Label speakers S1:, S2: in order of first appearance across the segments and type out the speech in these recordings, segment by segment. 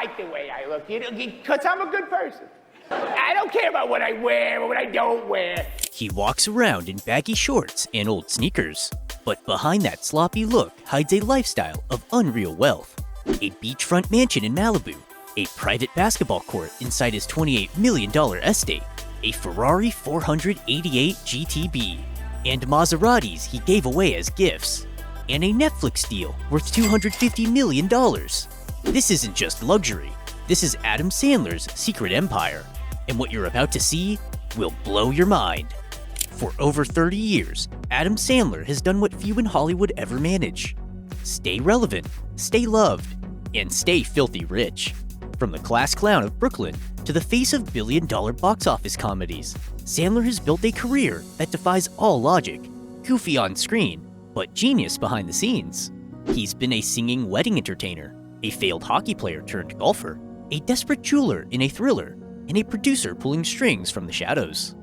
S1: like the way I look, because I'm a good person. I don't care about what I wear or what I don't wear.
S2: He walks around in baggy shorts and old sneakers. But behind that sloppy look hides a lifestyle of unreal wealth. A beachfront mansion in Malibu, a private basketball court inside his $28 million estate, a Ferrari 488 GTB, and Maseratis he gave away as gifts, and a Netflix deal worth $250 million. This isn't just luxury, this is Adam Sandler's secret empire, and what you're about to see will blow your mind. For over 30 years, Adam Sandler has done what few in Hollywood ever manage. Stay relevant, stay loved, and stay filthy rich. From the class clown of Brooklyn to the face of billion-dollar box office comedies, Sandler has built a career that defies all logic, goofy on screen, but genius behind the scenes. He's been a singing wedding entertainer, a failed hockey player turned golfer, a desperate jeweler in a thriller, and a producer pulling strings from the shadows.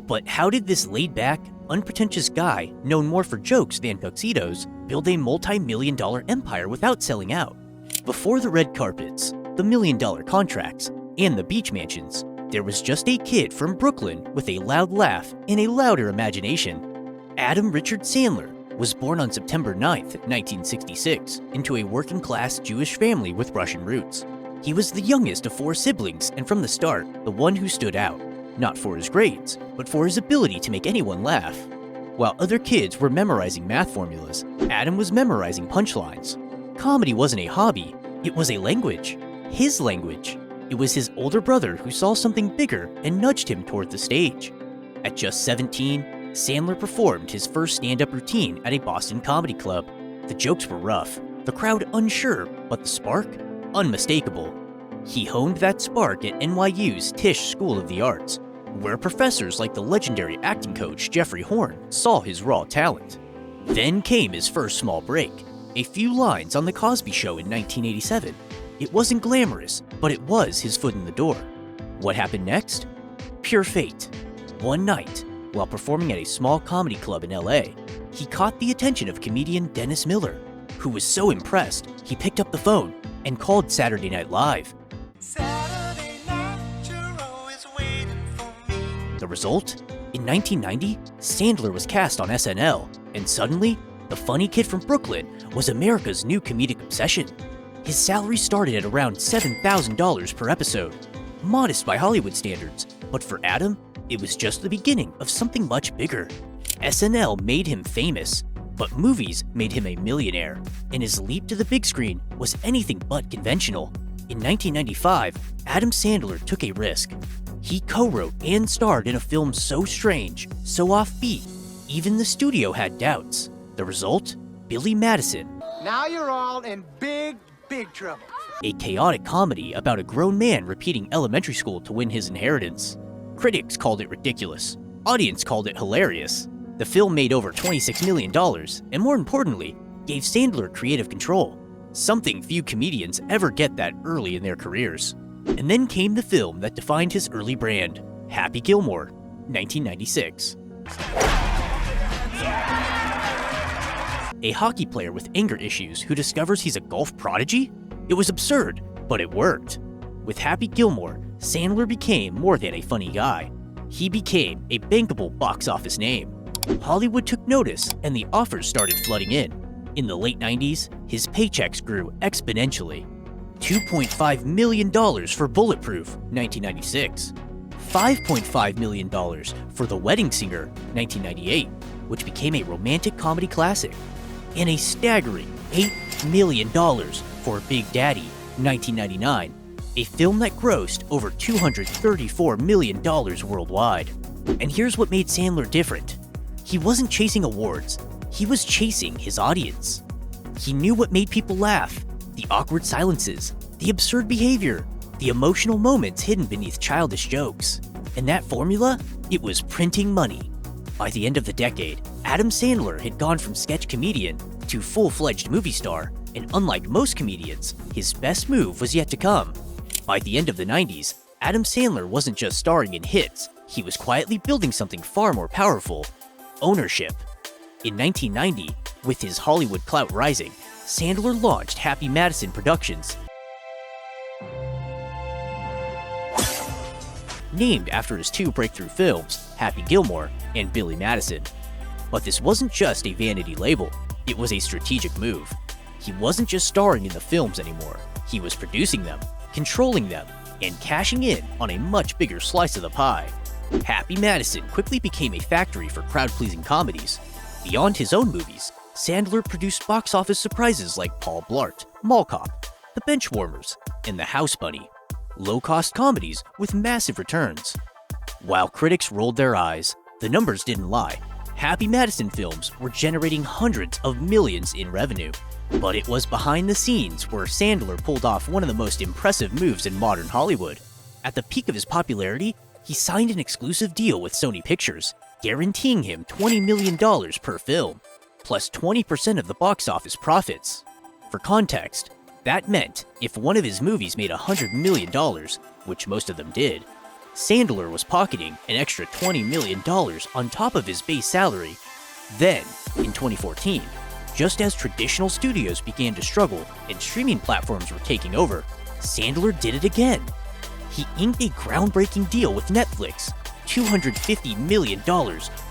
S2: But how did this laid-back, unpretentious guy, known more for jokes than tuxedos, build a multi-million-dollar empire without selling out? Before the red carpets, the million-dollar contracts, and the beach mansions, there was just a kid from Brooklyn with a loud laugh and a louder imagination. Adam Richard Sandler was born on September 9th, 1966, into a working-class Jewish family with Russian roots. He was the youngest of 4 siblings and from the start, the one who stood out. Not for his grades, but for his ability to make anyone laugh. While other kids were memorizing math formulas, Adam was memorizing punchlines. Comedy wasn't a hobby, it was a language. His language. It was his older brother who saw something bigger and nudged him toward the stage. At just 17, Sandler performed his first stand-up routine at a Boston comedy club. The jokes were rough, the crowd unsure, but the spark? Unmistakable. He honed that spark at NYU's Tisch School of the Arts, where professors like the legendary acting coach Jeffrey Horn saw his raw talent. Then came his first small break, a few lines on The Cosby Show in 1987. It wasn't glamorous, but it was his foot in the door. What happened next? Pure fate. One night, while performing at a small comedy club in LA, he caught the attention of comedian Dennis Miller, who was so impressed he picked up the phone and called Saturday Night Live.
S3: Saturday night, you're always waiting for me.
S2: The result? In 1990, Sandler was cast on SNL, and suddenly, the funny kid from Brooklyn was America's new comedic obsession. His salary started at around $7,000 per episode. Modest by Hollywood standards, but for Adam, it was just the beginning of something much bigger. SNL made him famous, but movies made him a millionaire, and his leap to the big screen was anything but conventional. In 1995, Adam Sandler took a risk. He co-wrote and starred in a film so strange, so offbeat, even the studio had doubts. The result? Billy Madison.
S4: Now you're all in big trouble.
S2: A chaotic comedy about a grown man repeating elementary school to win his inheritance. Critics called it ridiculous. Audience called it hilarious. The film made over $26 million, and more importantly, gave Sandler creative control. Something few comedians ever get that early in their careers. And then came the film that defined his early brand, Happy Gilmore, 1996. A hockey player with anger issues who discovers he's a golf prodigy? It was absurd, but it worked. With Happy Gilmore, Sandler became more than a funny guy. He became a bankable box office name. Hollywood took notice, and the offers started flooding in. In the late 90s, his paychecks grew exponentially. $2.5 million for Bulletproof, 1996. $5.5 million for The Wedding Singer, 1998, which became a romantic comedy classic. And a staggering $8 million for Big Daddy, 1999, a film that grossed over $234 million worldwide. And here's what made Sandler different. He wasn't chasing awards, he was chasing his audience. He knew what made people laugh, the awkward silences, the absurd behavior, the emotional moments hidden beneath childish jokes. And that formula? It was printing money. By the end of the decade, Adam Sandler had gone from sketch comedian to full-fledged movie star, and unlike most comedians, his best move was yet to come. By the end of the 90s, Adam Sandler wasn't just starring in hits, he was quietly building something far more powerful: ownership. In 1990, with his Hollywood clout rising, Sandler launched Happy Madison Productions. named after his two breakthrough films, Happy Gilmore and Billy Madison. But this wasn't just a vanity label, it was a strategic move. He wasn't just starring in the films anymore, he was producing them, controlling them, and cashing in on a much bigger slice of the pie. Happy Madison quickly became a factory for crowd-pleasing comedies. Beyond his own movies, Sandler produced box office surprises like Paul Blart, Mall Cop, The Benchwarmers, and The House Bunny, low-cost comedies with massive returns. While critics rolled their eyes, the numbers didn't lie. Happy Madison films were generating hundreds of millions in revenue. But it was behind the scenes where Sandler pulled off one of the most impressive moves in modern Hollywood. At the peak of his popularity, he signed an exclusive deal with Sony Pictures, guaranteeing him $20 million per film, plus 20% of the box office profits. For context, that meant if one of his movies made $100 million, which most of them did, Sandler was pocketing an extra $20 million on top of his base salary. Then, in 2014, just as traditional studios began to struggle and streaming platforms were taking over, Sandler did it again. He inked a groundbreaking deal with Netflix, $250 million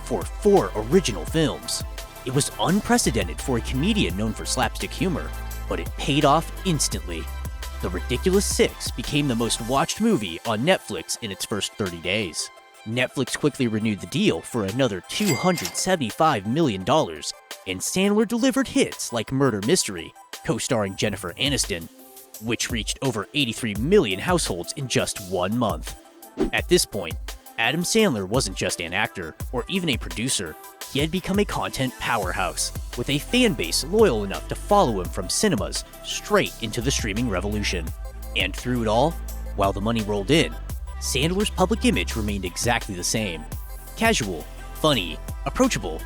S2: for 4 original films. It was unprecedented for a comedian known for slapstick humor, but it paid off instantly. The Ridiculous Six became the most watched movie on Netflix in its first 30 days. Netflix quickly renewed the deal for another $275 million, and Sandler delivered hits like Murder Mystery, co-starring Jennifer Aniston, which reached over 83 million households in just 1 month. At this point, Adam Sandler wasn't just an actor or even a producer, he had become a content powerhouse, with a fan base loyal enough to follow him from cinemas straight into the streaming revolution. And through it all, while the money rolled in, Sandler's public image remained exactly the same. Casual, funny, approachable,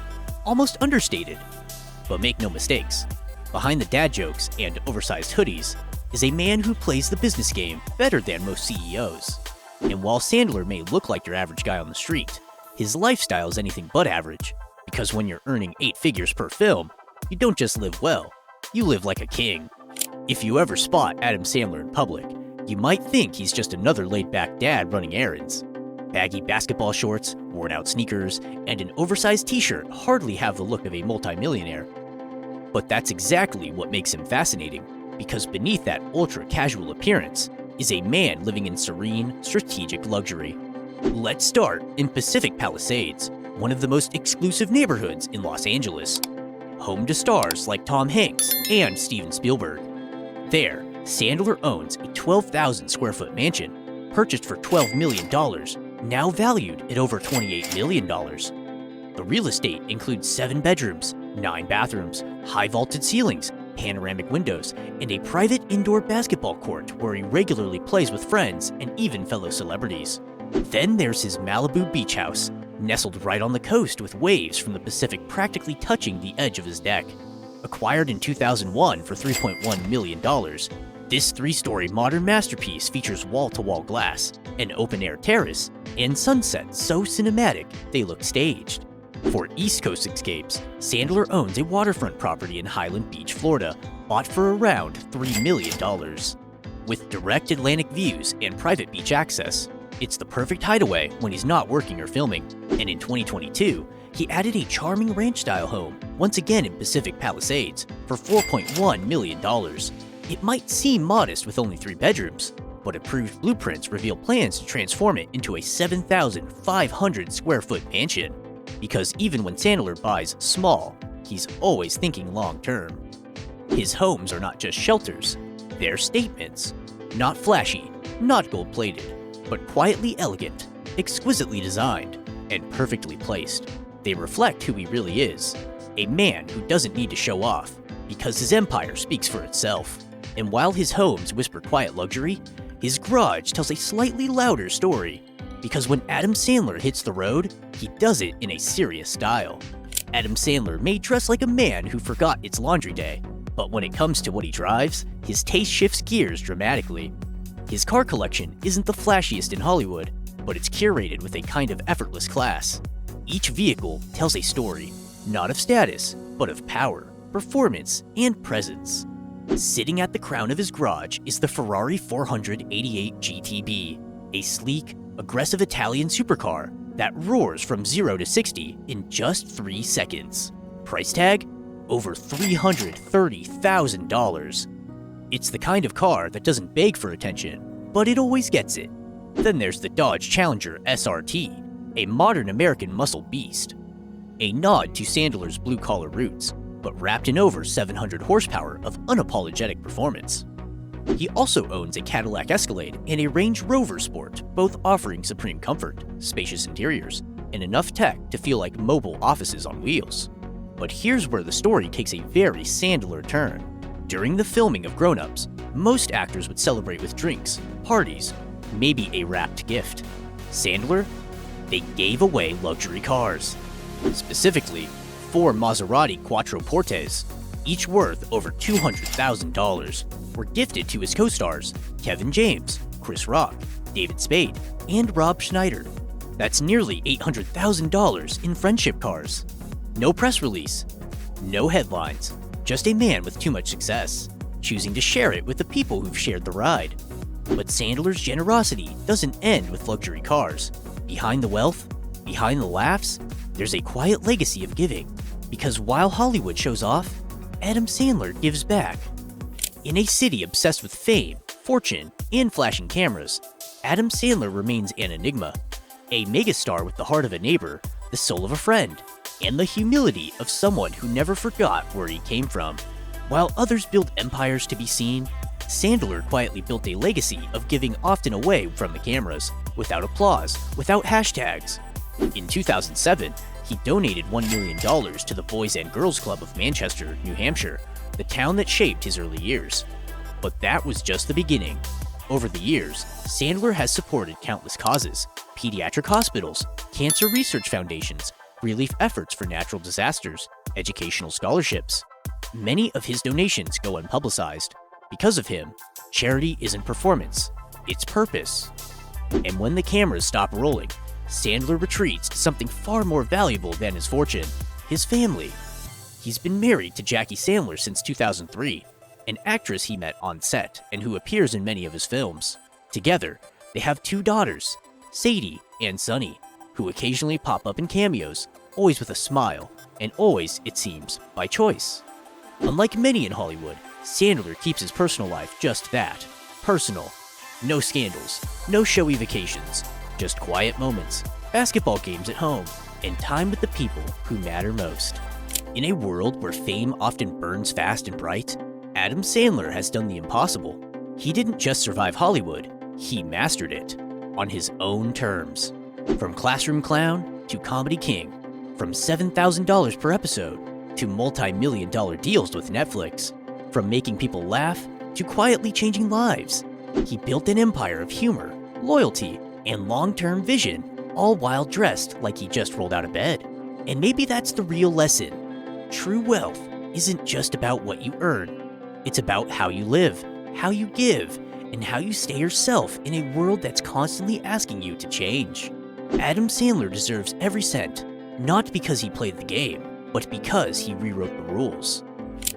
S2: almost understated. But make no mistakes, behind the dad jokes and oversized hoodies is a man who plays the business game better than most CEOs. And while Sandler may look like your average guy on the street, his lifestyle is anything but average, because when you're earning 8 figures per film, you don't just live well, you live like a king. If you ever spot Adam Sandler in public, you might think he's just another laid-back dad running errands. Baggy basketball shorts, worn-out sneakers, and an oversized t-shirt hardly have the look of a multimillionaire. But that's exactly what makes him fascinating, because beneath that ultra-casual appearance is a man living in serene, strategic luxury. Let's start in Pacific Palisades, one of the most exclusive neighborhoods in Los Angeles, home to stars like Tom Hanks and Steven Spielberg. There, Sandler owns a 12,000 square foot mansion, purchased for $12 million, now valued at over $28 million. The real estate includes 7 bedrooms, 9 bathrooms, high vaulted ceilings, panoramic windows, and a private indoor basketball court where he regularly plays with friends and even fellow celebrities. Then there's his Malibu beach house, nestled right on the coast with waves from the Pacific practically touching the edge of his deck. Acquired in 2001 for $3.1 million, this 3-story modern masterpiece features wall-to-wall glass, an open-air terrace, and sunsets so cinematic they look staged. For East Coast escapes, Sandler owns a waterfront property in Highland Beach, Florida, bought for around $3 million. With direct Atlantic views and private beach access, it's the perfect hideaway when he's not working or filming. And in 2022, he added a charming ranch-style home, once again in Pacific Palisades, for $4.1 million. It might seem modest with only 3 bedrooms, but approved blueprints reveal plans to transform it into a 7,500 square foot mansion. Because even when Sandler buys small, he's always thinking long-term. His homes are not just shelters, they're statements. Not flashy, not gold-plated, but quietly elegant, exquisitely designed, and perfectly placed. They reflect who he really is, a man who doesn't need to show off, because his empire speaks for itself. And while his homes whisper quiet luxury, his garage tells a slightly louder story. Because when Adam Sandler hits the road, he does it in a serious style. Adam Sandler may dress like a man who forgot it's laundry day, but when it comes to what he drives, his taste shifts gears dramatically. His car collection isn't the flashiest in Hollywood, but it's curated with a kind of effortless class. Each vehicle tells a story, not of status, but of power, performance, and presence. Sitting at the crown of his garage is the Ferrari 488 GTB, a sleek, aggressive Italian supercar that roars from 0 to 60 in just 3 seconds. Price tag? Over $330,000. It's the kind of car that doesn't beg for attention, but it always gets it. Then there's the Dodge Challenger SRT, a modern American muscle beast. A nod to Sandler's blue-collar roots, but wrapped in over 700 horsepower of unapologetic performance. He also owns a Cadillac Escalade and a Range Rover Sport, both offering supreme comfort, spacious interiors, and enough tech to feel like mobile offices on wheels. But here's where the story takes a very Sandler turn. During the filming of Grown Ups, most actors would celebrate with drinks, parties, maybe a wrapped gift. Sandler? They gave away luxury cars. Specifically, 4 Maserati Quattroportes, each worth over $200,000, were gifted to his co-stars Kevin James, Chris Rock, David Spade, and Rob Schneider. That's nearly $800,000 in friendship cars. No press release, no headlines, just a man with too much success, choosing to share it with the people who've shared the ride. But Sandler's generosity doesn't end with luxury cars. Behind the wealth, behind the laughs, there's a quiet legacy of giving. Because while Hollywood shows off, Adam Sandler gives back. In a city obsessed with fame, fortune, and flashing cameras, Adam Sandler remains an enigma. A megastar with the heart of a neighbor, the soul of a friend, and the humility of someone who never forgot where he came from. While others build empires to be seen, Sandler quietly built a legacy of giving often away from the cameras, without applause, without hashtags. In 2007, he donated $1 million to the Boys and Girls Club of Manchester, New Hampshire, the town that shaped his early years. But that was just the beginning. Over the years, Sandler has supported countless causes: pediatric hospitals, cancer research foundations, relief efforts for natural disasters, educational scholarships. Many of his donations go unpublicized. Because of him, charity isn't performance, it's purpose. And when the cameras stop rolling, Sandler retreats to something far more valuable than his fortune: his family. He's been married to Jackie Sandler since 2003, an actress he met on set and who appears in many of his films. Together, they have 2 daughters, Sadie and Sunny, who occasionally pop up in cameos, always with a smile, and always, it seems, by choice. Unlike many in Hollywood, Sandler keeps his personal life just that, personal. No scandals, no showy vacations, just quiet moments, basketball games at home, and time with the people who matter most. In a world where fame often burns fast and bright, Adam Sandler has done the impossible. He didn't just survive Hollywood, he mastered it, on his own terms. From classroom clown to comedy king, from $7,000 per episode to multi-million-dollar deals with Netflix, from making people laugh to quietly changing lives. He built an empire of humor, loyalty, and long-term vision, all while dressed like he just rolled out of bed. And maybe that's the real lesson. True wealth isn't just about what you earn. It's about how you live, how you give, and how you stay yourself in a world that's constantly asking you to change. Adam Sandler deserves every cent, not because he played the game, but because he rewrote the rules.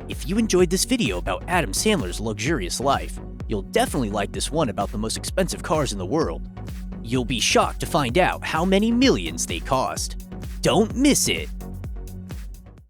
S2: If you enjoyed this video about Adam Sandler's luxurious life, you'll definitely like this one about the most expensive cars in the world. You'll be shocked to find out how many millions they cost. Don't miss it!